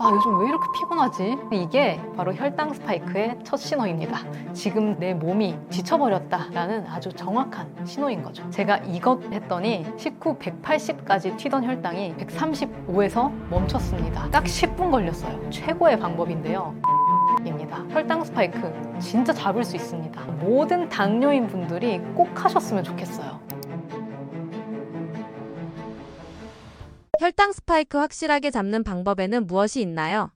요즘 왜 이렇게 피곤하지? 이게 바로 혈당 스파이크의 첫 신호입니다. 지금 내 몸이 지쳐버렸다라는 아주 정확한 신호인 거죠. 제가 이것 했더니 식후 180까지 튀던 혈당이 135에서 멈췄습니다. 딱 10분 걸렸어요. 최고의 방법인데요. 입니다. 혈당 스파이크 진짜 잡을 수 있습니다. 모든 당뇨인 분들이 꼭 하셨으면 좋겠어요. 혈당 스파이크 확실하게 잡는 방법에는 무엇이 있나요?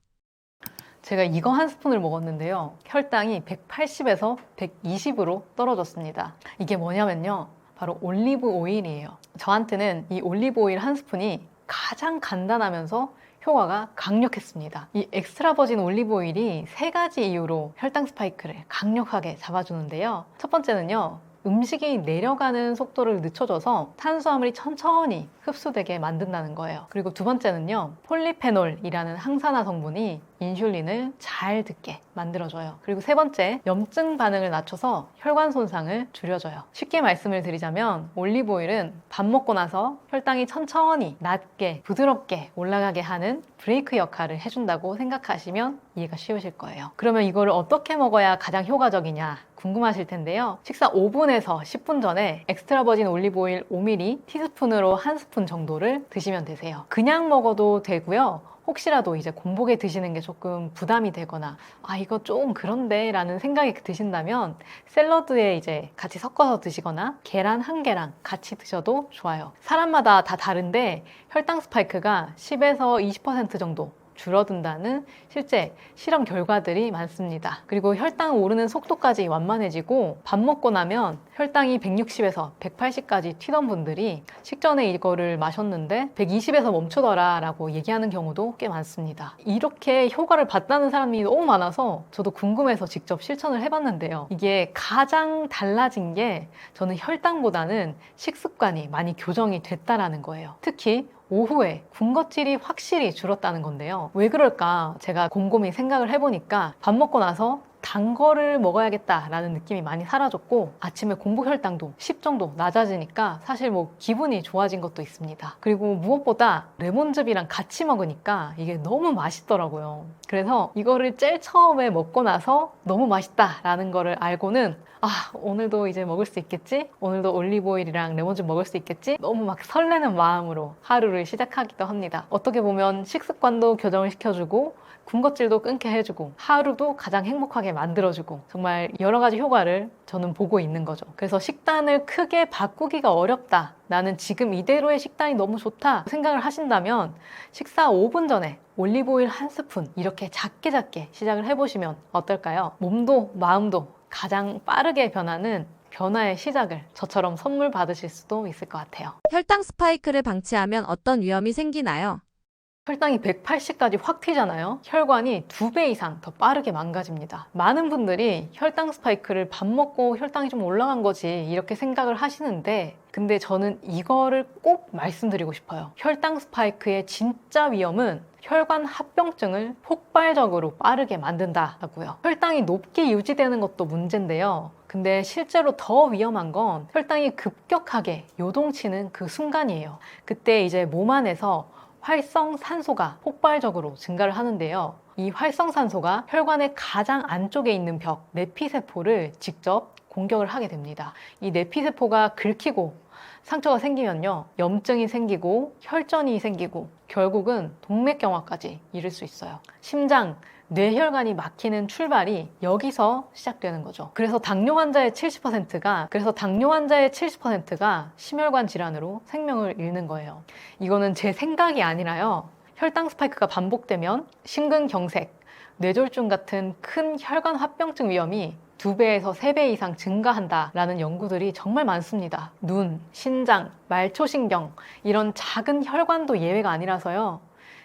제가 이거 한 스푼을 먹었는데요. 혈당이 180에서 120으로 떨어졌습니다. 이게 뭐냐면요. 바로 올리브 오일이에요. 저한테는 이 올리브 오일 한 스푼이 가장 간단하면서 효과가 강력했습니다. 이 엑스트라 버진 올리브 오일이 3가지 이유로 혈당 스파이크를 강력하게 잡아주는데요. 첫 번째는요. 음식이 내려가는 속도를 늦춰줘서 탄수화물이 천천히 흡수되게 만든다는 거예요. 그리고 두 번째는요. 폴리페놀이라는 항산화 성분이 인슐린을 잘 듣게 만들어줘요. 그리고 세 번째, 염증 반응을 낮춰서 혈관 손상을 줄여줘요. 쉽게 말씀을 드리자면 올리브 오일은 밥 먹고 나서 혈당이 천천히 낮게 부드럽게 올라가게 하는 브레이크 역할을 해준다고 생각하시면 이해가 쉬우실 거예요. 그러면 이거를 어떻게 먹어야 가장 효과적이냐 궁금하실 텐데요. 식사 5분에서 10분 전에 엑스트라 버진 올리브 오일 5ml 티스푼으로 한 스푼 정도를 드시면 되세요. 그냥 먹어도 되고요. 혹시라도 이제 공복에 드시는 게 조금 부담이 되거나 이거 좀 그런데 라는 생각이 드신다면 샐러드에 이제 같이 섞어서 드시거나 계란 한 개랑 같이 드셔도 좋아요. 사람마다 다 다른데 혈당 스파이크가 10에서 20% 정도 줄어든다는 실제 실험 결과들이 많습니다. 그리고 혈당 오르는 속도까지 완만해지고 밥 먹고 나면 혈당이 160에서 180까지 튀던 분들이 식전에 이거를 마셨는데 120에서 멈추더라 라고 얘기하는 경우도 꽤 많습니다. 이렇게 효과를 봤다는 사람이 너무 많아서 저도 궁금해서 직접 실천을 해봤는데요. 이게 가장 달라진 게 저는 혈당보다는 식습관이 많이 교정이 됐다라는 거예요. 특히 오후에 군것질이 확실히 줄었다는 건데요. 왜 그럴까 제가 곰곰이 생각을 해보니까 밥 먹고 나서 단 거를 먹어야겠다라는 느낌이 많이 사라졌고 아침에 공복 혈당도 10 정도 낮아지니까 사실 기분이 좋아진 것도 있습니다. 그리고 무엇보다 레몬즙이랑 같이 먹으니까 이게 너무 맛있더라고요. 그래서 이거를 제일 처음에 먹고 나서 너무 맛있다라는 거를 알고는 오늘도 이제 먹을 수 있겠지? 오늘도 올리브오일이랑 레몬즙 먹을 수 있겠지? 너무 막 설레는 마음으로 하루를 시작하기도 합니다. 어떻게 보면 식습관도 교정을 시켜주고 군것질도 끊게 해주고 하루도 가장 행복하게 만들어주고 정말 여러 가지 효과를 저는 보고 있는 거죠. 그래서 식단을 크게 바꾸기가 어렵다. 나는 지금 이대로의 식단이 너무 좋다 생각을 하신다면 식사 5분 전에 올리브오일 한 스푼 이렇게 작게 시작을 해보시면 어떨까요? 몸도 마음도 가장 빠르게 변하는 변화의 시작을 저처럼 선물 받으실 수도 있을 것 같아요. 혈당 스파이크를 방치하면 어떤 위험이 생기나요? 혈당이 180까지 확 튀잖아요. 혈관이 2배 이상 더 빠르게 망가집니다. 많은 분들이 혈당 스파이크를 밥 먹고 혈당이 좀 올라간 거지 이렇게 생각을 하시는데 근데 저는 이거를 꼭 말씀드리고 싶어요. 혈당 스파이크의 진짜 위험은 혈관 합병증을 폭발적으로 빠르게 만든다고요. 혈당이 높게 유지되는 것도 문제인데요. 근데 실제로 더 위험한 건 혈당이 급격하게 요동치는 그 순간이에요. 그때 이제 몸 안에서 활성산소가 폭발적으로 증가를 하는데요. 이 활성산소가 혈관의 가장 안쪽에 있는 벽, 내피세포를 직접 공격을 하게 됩니다. 이 내피세포가 긁히고 상처가 생기면요. 염증이 생기고 혈전이 생기고 결국은 동맥경화까지 이를 수 있어요. 심장, 뇌혈관이 막히는 출발이 여기서 시작되는 거죠. 그래서 당뇨 환자의 70%가 심혈관 질환으로 생명을 잃는 거예요. 이거는 제 생각이 아니라요. 혈당 스파이크가 반복되면 심근경색, 뇌졸중 같은 큰 혈관 합병증 위험이 2배에서 3배 이상 증가한다라는 연구들이 정말 많습니다. 눈, 신장, 말초신경 이런 작은 혈관도 예외가 아니라서요.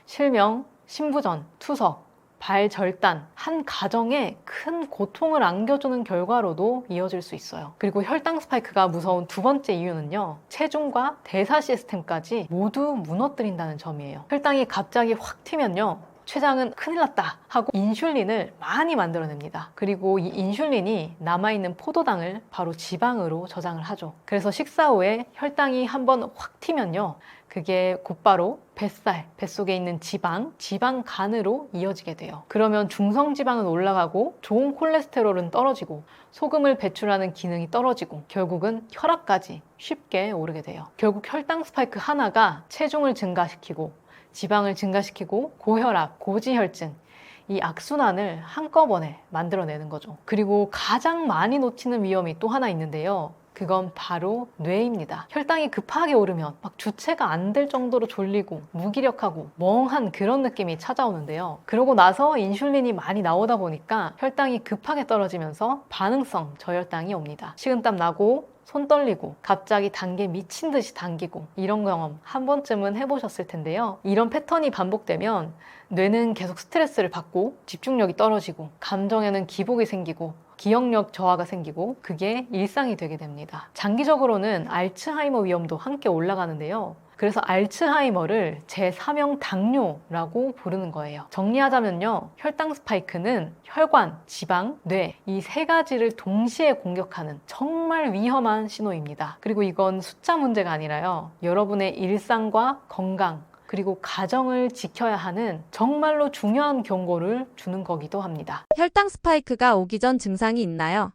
실명, 심부전, 투석, 발절단, 한 가정에 큰 고통을 안겨주는 결과로도 이어질 수 있어요. 그리고 혈당 스파이크가 무서운 두 번째 이유는요. 체중과 대사 시스템까지 모두 무너뜨린다는 점이에요. 혈당이 갑자기 확 튀면요. 췌장은 큰일 났다 하고 인슐린을 많이 만들어냅니다. 그리고 이 인슐린이 남아있는 포도당을 바로 지방으로 저장을 하죠. 그래서 식사 후에 혈당이 한번 확 튀면요, 그게 곧바로 뱃살, 뱃속에 있는 지방간으로 이어지게 돼요. 그러면 중성지방은 올라가고 좋은 콜레스테롤은 떨어지고 소금을 배출하는 기능이 떨어지고 결국은 혈압까지 쉽게 오르게 돼요. 결국 혈당 스파이크 하나가 체중을 증가시키고 지방을 증가시키고 고혈압, 고지혈증, 이 악순환을 한꺼번에 만들어내는 거죠. 그리고 가장 많이 놓치는 위험이 또 하나 있는데요. 그건 바로 뇌입니다. 혈당이 급하게 오르면 막 주체가 안 될 정도로 졸리고 무기력하고 멍한 그런 느낌이 찾아오는데요. 그러고 나서 인슐린이 많이 나오다 보니까 혈당이 급하게 떨어지면서 반응성 저혈당이 옵니다. 식은땀 나고 손 떨리고 갑자기 단계 미친 듯이 당기고, 이런 경험 한 번쯤은 해보셨을 텐데요. 이런 패턴이 반복되면 뇌는 계속 스트레스를 받고 집중력이 떨어지고 감정에는 기복이 생기고 기억력 저하가 생기고 그게 일상이 되게 됩니다. 장기적으로는 알츠하이머 위험도 함께 올라가는데요. 그래서 알츠하이머를 제3형 당뇨라고 부르는 거예요. 정리하자면요, 혈당 스파이크는 혈관, 지방, 뇌, 이 세 가지를 동시에 공격하는 정말 위험한 신호입니다. 그리고 이건 숫자 문제가 아니라요, 여러분의 일상과 건강, 그리고 가정을 지켜야 하는 정말로 중요한 경고를 주는 거기도 합니다. 혈당 스파이크가 오기 전 증상이 있나요?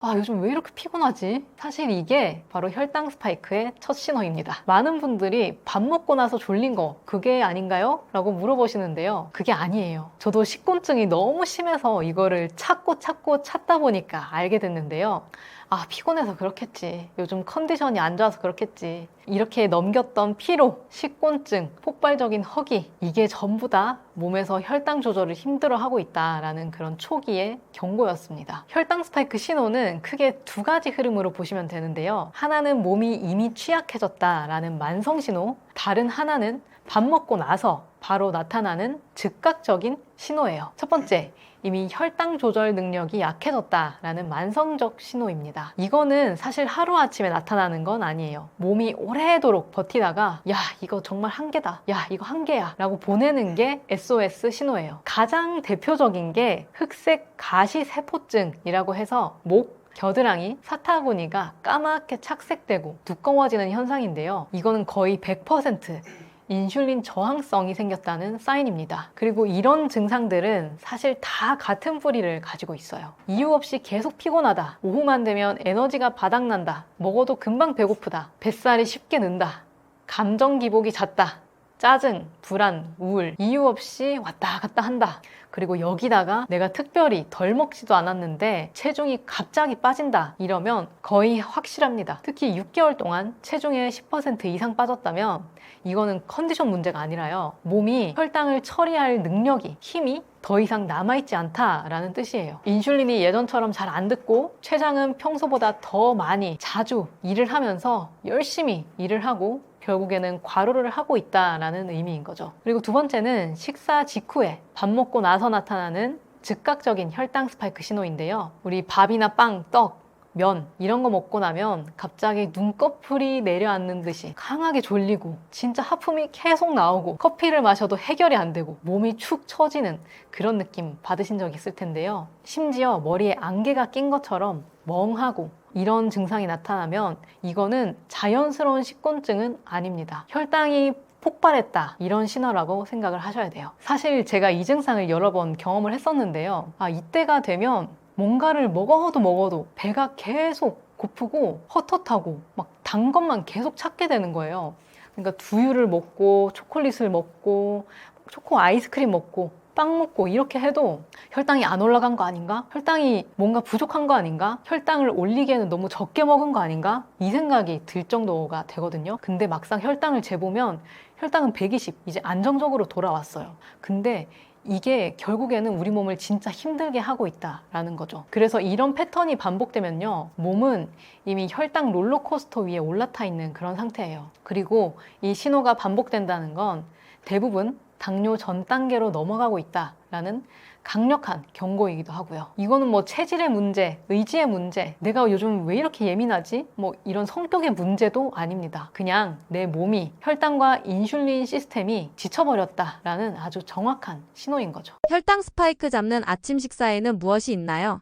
아, 요즘 왜 이렇게 피곤하지? 사실 이게 바로 혈당 스파이크의 첫 신호입니다. 많은 분들이 밥 먹고 나서 졸린 거 그게 아닌가요? 라고 물어보시는데요. 그게 아니에요. 저도 식곤증이 너무 심해서 이거를 찾고 찾다 보니까 알게 됐는데요. 아, 피곤해서 그렇겠지. 요즘 컨디션이 안 좋아서 그렇겠지. 이렇게 넘겼던 피로, 식곤증, 폭발적인 허기, 이게 전부 다 몸에서 혈당 조절을 힘들어하고 있다라는 그런 초기의 경고였습니다. 혈당 스파이크 신호는 크게 두 가지 흐름으로 보시면 되는데요. 하나는 몸이 이미 취약해졌다라는 만성 신호, 다른 하나는 밥 먹고 나서 바로 나타나는 즉각적인 신호예요. 첫 번째, 이미 혈당 조절 능력이 약해졌다라는 만성적 신호입니다. 이거는 사실 하루아침에 나타나는 건 아니에요. 몸이 오래도록 버티다가 야, 이거 정말 한계다, 야, 이거 한계야 라고 보내는 게 SOS 신호예요. 가장 대표적인 게 흑색 가시세포증이라고 해서 목, 겨드랑이, 사타구니가 까맣게 착색되고 두꺼워지는 현상인데요. 이거는 거의 100% 인슐린 저항성이 생겼다는 사인입니다. 그리고 이런 증상들은 사실 다 같은 뿌리를 가지고 있어요. 이유 없이 계속 피곤하다, 오후만 되면 에너지가 바닥난다, 먹어도 금방 배고프다, 뱃살이 쉽게 는다, 감정 기복이 잦다, 짜증, 불안, 우울, 이유 없이 왔다 갔다 한다. 그리고 여기다가 내가 특별히 덜 먹지도 않았는데 체중이 갑자기 빠진다, 이러면 거의 확실합니다. 특히 6개월 동안 체중의 10% 이상 빠졌다면 이거는 컨디션 문제가 아니라요, 몸이 혈당을 처리할 능력이, 힘이 더 이상 남아있지 않다라는 뜻이에요. 인슐린이 예전처럼 잘 안 듣고 췌장은 평소보다 더 많이 자주 일을 하면서 열심히 일을 하고 결국에는 과로를 하고 있다라는 의미인 거죠. 그리고 두 번째는 식사 직후에 밥 먹고 나서 나타나는 즉각적인 혈당 스파이크 신호인데요. 우리 밥이나 빵, 떡, 면 이런 거 먹고 나면 갑자기 눈꺼풀이 내려앉는 듯이 강하게 졸리고 진짜 하품이 계속 나오고 커피를 마셔도 해결이 안 되고 몸이 축 처지는 그런 느낌 받으신 적 있을 텐데요. 심지어 머리에 안개가 낀 것처럼 멍하고 이런 증상이 나타나면 이거는 자연스러운 식곤증은 아닙니다. 혈당이 폭발했다, 이런 신호라고 생각을 하셔야 돼요. 사실 제가 이 증상을 여러 번 경험을 했었는데요. 이때가 되면 뭔가를 먹어도 배가 계속 고프고 헛헛하고 막 단 것만 계속 찾게 되는 거예요. 그러니까 두유를 먹고 초콜릿을 먹고 초코 아이스크림 먹고 빵 먹고 이렇게 해도 혈당이 안 올라간 거 아닌가? 혈당이 뭔가 부족한 거 아닌가? 혈당을 올리기에는 너무 적게 먹은 거 아닌가? 이 생각이 들 정도가 되거든요. 근데 막상 혈당을 재보면 혈당은 120, 이제 안정적으로 돌아왔어요. 근데 이게 결국에는 우리 몸을 진짜 힘들게 하고 있다라는 거죠. 그래서 이런 패턴이 반복되면요, 몸은 이미 혈당 롤러코스터 위에 올라타 있는 그런 상태예요. 그리고 이 신호가 반복된다는 건 대부분 당뇨 전 단계로 넘어가고 있다라는 강력한 경고이기도 하고요. 이거는 뭐 체질의 문제, 의지의 문제, 내가 요즘 왜 이렇게 예민하지? 뭐 이런 성격의 문제도 아닙니다. 그냥 내 몸이 혈당과 인슐린 시스템이 지쳐버렸다라는 아주 정확한 신호인 거죠. 혈당 스파이크 잡는 아침 식사에는 무엇이 있나요?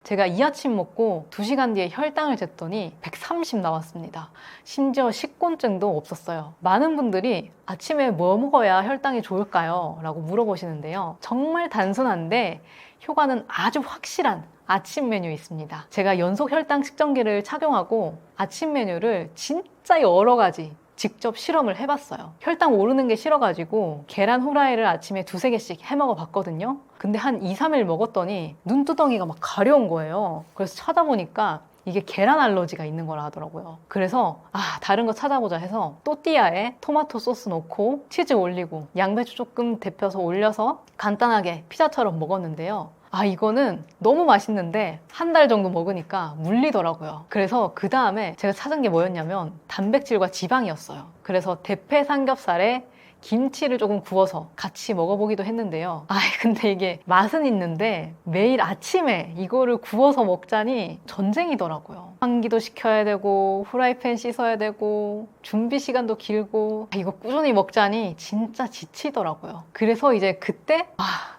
제가 이 아침 먹고 2시간 뒤에 혈당을 쟀더니 130 나왔습니다. 심지어 식곤증도 없었어요. 많은 분들이 아침에 뭐 먹어야 혈당이 좋을까요? 라고 물어보시는데요. 정말 단순한데 효과는 아주 확실한 아침 메뉴 있습니다. 제가 연속 혈당 측정기를 착용하고 아침 메뉴를 진짜 여러 가지 직접 실험을 해봤어요. 혈당 오르는 게 싫어가지고 계란 후라이를 아침에 2-3개씩 해먹어 봤거든요. 근데 한 2-3일 먹었더니 눈두덩이가 막 가려운 거예요. 그래서 찾아보니까 이게 계란 알러지가 있는 거라 하더라고요. 그래서 다른 거 찾아보자 해서 또띠아에 토마토 소스 넣고 치즈 올리고 양배추 조금 데펴서 올려서 간단하게 피자처럼 먹었는데요. 이거는 너무 맛있는데 한 달 정도 먹으니까 물리더라고요. 그래서 그 다음에 제가 찾은 게 뭐였냐면 단백질과 지방이었어요. 그래서 대패 삼겹살에 김치를 조금 구워서 같이 먹어보기도 했는데요. 근데 이게 맛은 있는데 매일 아침에 이거를 구워서 먹자니 전쟁이더라고요. 환기도 시켜야 되고 후라이팬 씻어야 되고 준비 시간도 길고 이거 꾸준히 먹자니 진짜 지치더라고요. 그래서 이제 그때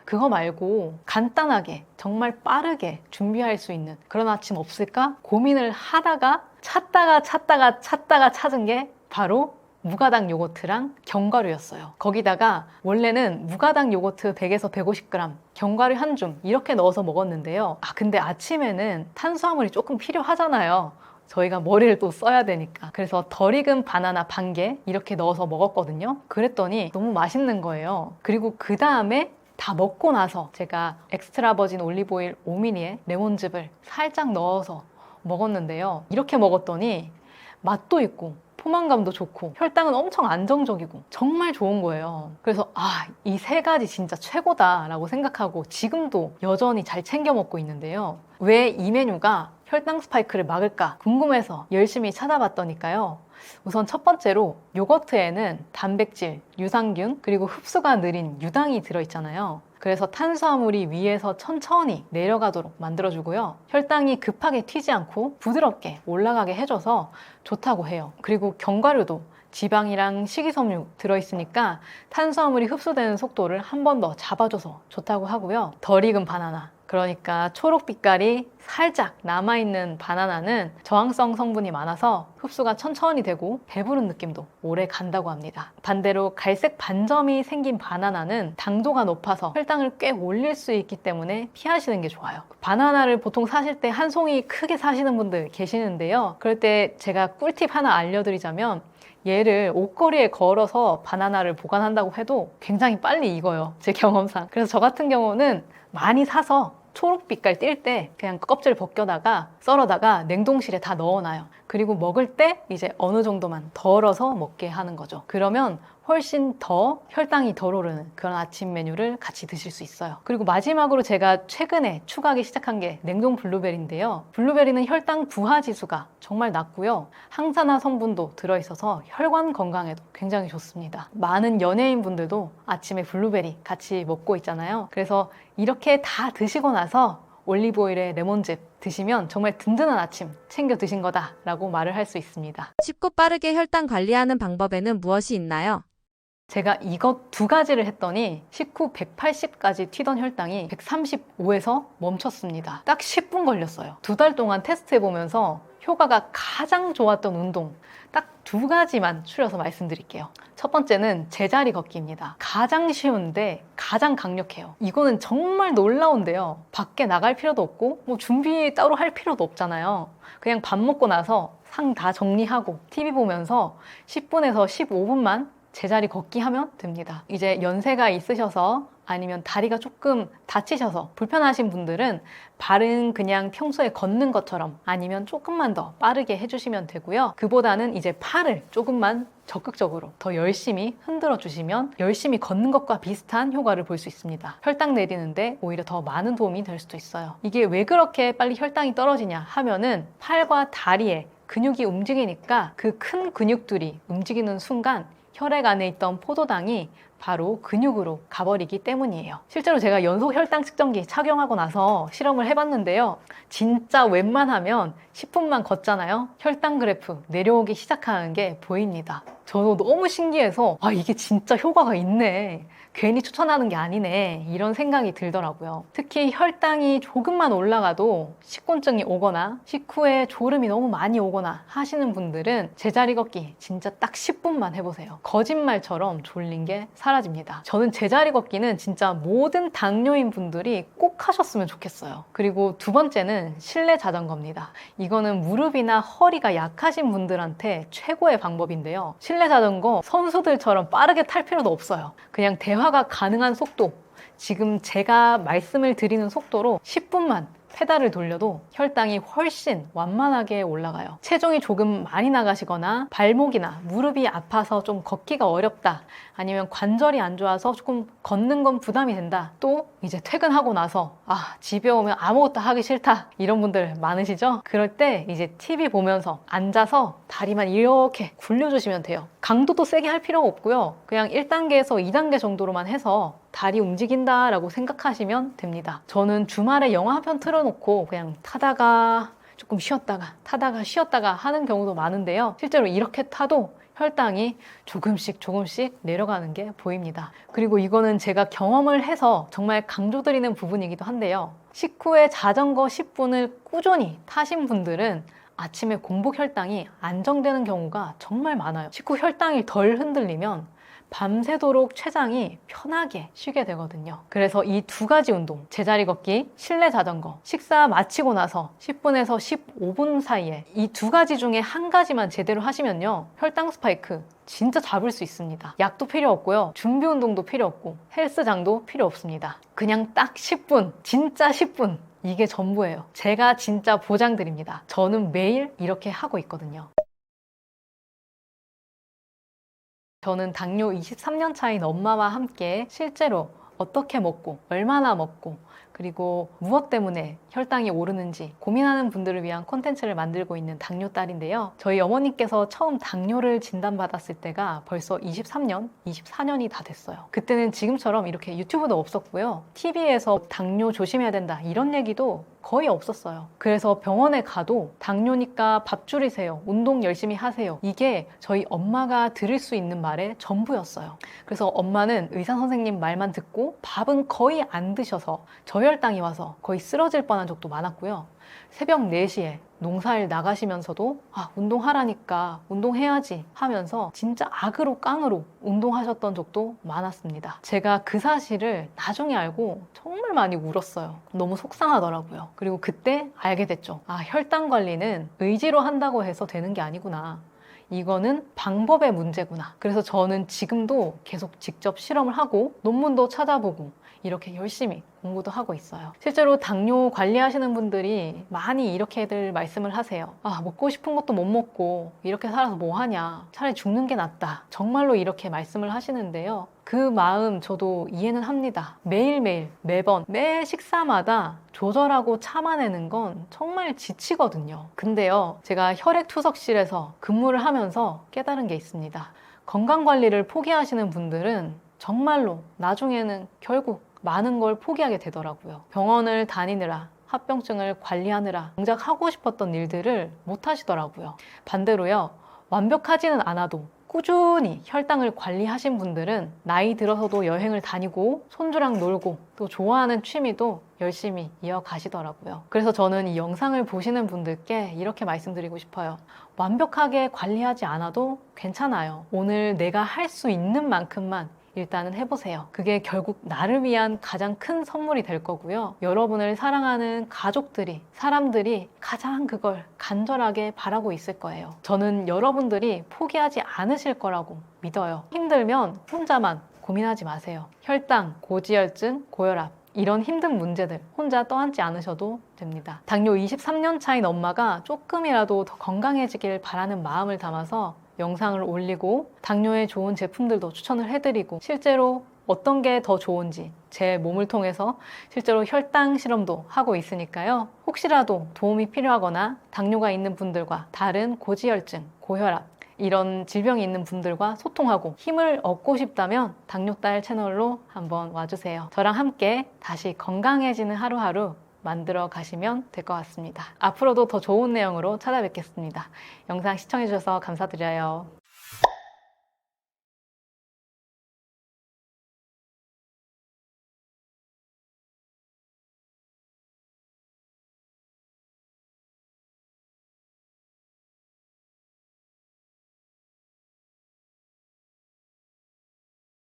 그거 말고 간단하게 정말 빠르게 준비할 수 있는 그런 아침 없을까 고민을 하다가 찾다가 찾은 게 바로 무가당 요거트랑 견과류였어요. 거기다가 원래는 무가당 요거트 100에서 150g, 견과류 한 줌 이렇게 넣어서 먹었는데요. 근데 아침에는 탄수화물이 조금 필요하잖아요. 저희가 머리를 또 써야 되니까. 그래서 덜 익은 바나나 반 개 이렇게 넣어서 먹었거든요. 그랬더니 너무 맛있는 거예요. 그리고 그 다음에 다 먹고 나서 제가 엑스트라 버진 올리브오일 5ml에 레몬즙을 살짝 넣어서 먹었는데요. 이렇게 먹었더니 맛도 있고 포만감도 좋고 혈당은 엄청 안정적이고 정말 좋은 거예요. 그래서 이 3가지 진짜 최고다라고 생각하고 지금도 여전히 잘 챙겨 먹고 있는데요. 왜 이 메뉴가 혈당 스파이크를 막을까 궁금해서 열심히 찾아봤더니까요. 우선 첫 번째로 요거트에는 단백질, 유산균, 그리고 흡수가 느린 유당이 들어있잖아요. 그래서 탄수화물이 위에서 천천히 내려가도록 만들어주고요. 혈당이 급하게 튀지 않고 부드럽게 올라가게 해줘서 좋다고 해요. 그리고 견과류도 지방이랑 식이섬유 들어있으니까 탄수화물이 흡수되는 속도를 한 번 더 잡아줘서 좋다고 하고요. 덜 익은 바나나, 그러니까 초록빛깔이 살짝 남아있는 바나나는 저항성 성분이 많아서 흡수가 천천히 되고 배부른 느낌도 오래 간다고 합니다. 반대로 갈색 반점이 생긴 바나나는 당도가 높아서 혈당을 꽤 올릴 수 있기 때문에 피하시는 게 좋아요. 바나나를 보통 사실 때 한 송이 크게 사시는 분들 계시는데요. 그럴 때 제가 꿀팁 하나 알려드리자면 얘를 옷걸이에 걸어서 바나나를 보관한다고 해도 굉장히 빨리 익어요. 제 경험상. 그래서 저 같은 경우는 많이 사서 초록빛깔 띌 때 그냥 껍질 벗겨다가 썰어다가 냉동실에 다 넣어놔요. 그리고 먹을 때 이제 어느 정도만 덜어서 먹게 하는 거죠. 그러면 훨씬 더 혈당이 덜 오르는 그런 아침 메뉴를 같이 드실 수 있어요. 그리고 마지막으로 제가 최근에 추가하기 시작한 게 냉동 블루베리인데요. 블루베리는 혈당 부하 지수가 정말 낮고요. 항산화 성분도 들어있어서 혈관 건강에도 굉장히 좋습니다. 많은 연예인분들도 아침에 블루베리 같이 먹고 있잖아요. 그래서 이렇게 다 드시고 나서 올리브오일에 레몬즙 드시면 정말 든든한 아침 챙겨 드신 거다라고 말을 할 수 있습니다. 쉽고 빠르게 혈당 관리하는 방법에는 무엇이 있나요? 제가 이것 2가지를 했더니 식후 180까지 튀던 혈당이 135에서 멈췄습니다. 딱 10분 걸렸어요. 2달 동안 테스트해보면서 효과가 가장 좋았던 운동 딱 2가지만 추려서 말씀드릴게요. 첫 번째는 제자리 걷기입니다. 가장 쉬운데 가장 강력해요. 이거는 정말 놀라운데요. 밖에 나갈 필요도 없고 뭐 준비 따로 할 필요도 없잖아요. 그냥 밥 먹고 나서 상 다 정리하고 TV 보면서 10분에서 15분만 제자리 걷기 하면 됩니다. 이제 연세가 있으셔서 아니면 다리가 조금 다치셔서 불편하신 분들은 발은 그냥 평소에 걷는 것처럼 아니면 조금만 더 빠르게 해주시면 되고요. 그보다는 이제 팔을 조금만 적극적으로 더 열심히 흔들어 주시면 열심히 걷는 것과 비슷한 효과를 볼 수 있습니다. 혈당 내리는데 오히려 더 많은 도움이 될 수도 있어요. 이게 왜 그렇게 빨리 혈당이 떨어지냐 하면은 팔과 다리에 근육이 움직이니까 그 큰 근육들이 움직이는 순간 혈액 안에 있던 포도당이 바로 근육으로 가버리기 때문이에요. 실제로 제가 연속 혈당 측정기 착용하고 나서 실험을 해봤는데요. 진짜 웬만하면 10분만 걷잖아요. 혈당 그래프 내려오기 시작하는 게 보입니다. 저도 너무 신기해서 이게 진짜 효과가 있네. 괜히 추천하는 게 아니네. 이런 생각이 들더라고요. 특히 혈당이 조금만 올라가도 식곤증이 오거나 식후에 졸음이 너무 많이 오거나 하시는 분들은 제자리 걷기 진짜 딱 10분만 해보세요. 거짓말처럼 졸린 게 사라집니다. 저는 제자리 걷기는 진짜 모든 당뇨인 분들이 꼭 하셨으면 좋겠어요. 그리고 두 번째는 실내 자전거입니다. 이거는 무릎이나 허리가 약하신 분들한테 최고의 방법인데요. 실내 자전거 선수들처럼 빠르게 탈 필요도 없어요. 그냥 대화가 가능한 속도, 지금 제가 말씀을 드리는 속도로 10분만 페달을 돌려도 혈당이 훨씬 완만하게 올라가요. 체중이 조금 많이 나가시거나 발목이나 무릎이 아파서 좀 걷기가 어렵다, 아니면 관절이 안 좋아서 조금 걷는 건 부담이 된다, 또 이제 퇴근하고 나서 집에 오면 아무것도 하기 싫다, 이런 분들 많으시죠? 그럴 때 이제 TV 보면서 앉아서 다리만 이렇게 굴려주시면 돼요. 강도도 세게 할 필요가 없고요. 그냥 1단계에서 2단계 정도로만 해서 다리 움직인다라고 생각하시면 됩니다. 저는 주말에 영화 한 편 틀어놓고 그냥 타다가 조금 쉬었다가 타다가 쉬었다가 하는 경우도 많은데요. 실제로 이렇게 타도 혈당이 조금씩 내려가는 게 보입니다. 그리고 이거는 제가 경험을 해서 정말 강조드리는 부분이기도 한데요. 식후에 자전거 10분을 꾸준히 타신 분들은 아침에 공복 혈당이 안정되는 경우가 정말 많아요. 식후 혈당이 덜 흔들리면 밤새도록 췌장이 편하게 쉬게 되거든요. 그래서 이 두 가지 운동, 제자리 걷기, 실내 자전거, 식사 마치고 나서 10분에서 15분 사이에 이 두 가지 중에 한 가지만 제대로 하시면요, 혈당 스파이크 진짜 잡을 수 있습니다. 약도 필요 없고요, 준비 운동도 필요 없고 헬스장도 필요 없습니다. 그냥 딱 10분, 진짜 10분, 이게 전부예요. 제가 진짜 보장드립니다. 저는 매일 이렇게 하고 있거든요. 저는 당뇨 23년 차인 엄마와 함께 실제로 어떻게 먹고 얼마나 먹고 그리고 무엇 때문에 혈당이 오르는지 고민하는 분들을 위한 콘텐츠를 만들고 있는 당뇨딸인데요. 저희 어머니께서 처음 당뇨를 진단받았을 때가 벌써 23년, 24년이 다 됐어요. 그때는 지금처럼 이렇게 유튜브도 없었고요. TV에서 당뇨 조심해야 된다 이런 얘기도 거의 없었어요. 그래서 병원에 가도 당뇨니까 밥 줄이세요, 운동 열심히 하세요, 이게 저희 엄마가 들을 수 있는 말의 전부였어요. 그래서 엄마는 의사 선생님 말만 듣고 밥은 거의 안 드셔서 저혈당이 와서 거의 쓰러질 뻔한 적도 많았고요. 새벽 4시에 농사일 나가시면서도 운동하라니까 운동해야지 하면서 진짜 악으로 깡으로 운동하셨던 적도 많았습니다. 제가 그 사실을 나중에 알고 정말 많이 울었어요. 너무 속상하더라고요. 그리고 그때 알게 됐죠. 혈당 관리는 의지로 한다고 해서 되는 게 아니구나. 이거는 방법의 문제구나. 그래서 저는 지금도 계속 직접 실험을 하고 논문도 찾아보고 이렇게 열심히 공부도 하고 있어요. 실제로 당뇨 관리하시는 분들이 많이 이렇게들 말씀을 하세요. 먹고 싶은 것도 못 먹고 이렇게 살아서 뭐 하냐, 차라리 죽는 게 낫다, 정말로 이렇게 말씀을 하시는데요. 그 마음 저도 이해는 합니다. 매일매일 매번 매 식사마다 조절하고 참아내는 건 정말 지치거든요. 근데요, 제가 혈액투석실에서 근무를 하면서 깨달은 게 있습니다. 건강관리를 포기하시는 분들은 정말로 나중에는 결국 많은 걸 포기하게 되더라고요. 병원을 다니느라, 합병증을 관리하느라 정작 하고 싶었던 일들을 못 하시더라고요. 반대로요, 완벽하지는 않아도 꾸준히 혈당을 관리하신 분들은 나이 들어서도 여행을 다니고 손주랑 놀고 또 좋아하는 취미도 열심히 이어가시더라고요. 그래서 저는 이 영상을 보시는 분들께 이렇게 말씀드리고 싶어요. 완벽하게 관리하지 않아도 괜찮아요. 오늘 내가 할 수 있는 만큼만 일단은 해보세요. 그게 결국 나를 위한 가장 큰 선물이 될 거고요. 여러분을 사랑하는 가족들이, 사람들이 가장 그걸 간절하게 바라고 있을 거예요. 저는 여러분들이 포기하지 않으실 거라고 믿어요. 힘들면 혼자만 고민하지 마세요. 혈당, 고지혈증, 고혈압, 이런 힘든 문제들 혼자 떠안지 않으셔도 됩니다. 당뇨 23년 차인 엄마가 조금이라도 더 건강해지길 바라는 마음을 담아서 영상을 올리고 당뇨에 좋은 제품들도 추천을 해드리고 실제로 어떤 게 더 좋은지 제 몸을 통해서 실제로 혈당 실험도 하고 있으니까요. 혹시라도 도움이 필요하거나 당뇨가 있는 분들과 다른 고지혈증, 고혈압 이런 질병이 있는 분들과 소통하고 힘을 얻고 싶다면 당뇨딸 채널로 한번 와주세요. 저랑 함께 다시 건강해지는 하루하루 만들어 가시면 될 것 같습니다. 앞으로도 더 좋은 내용으로 찾아뵙겠습니다. 영상 시청해주셔서 감사드려요.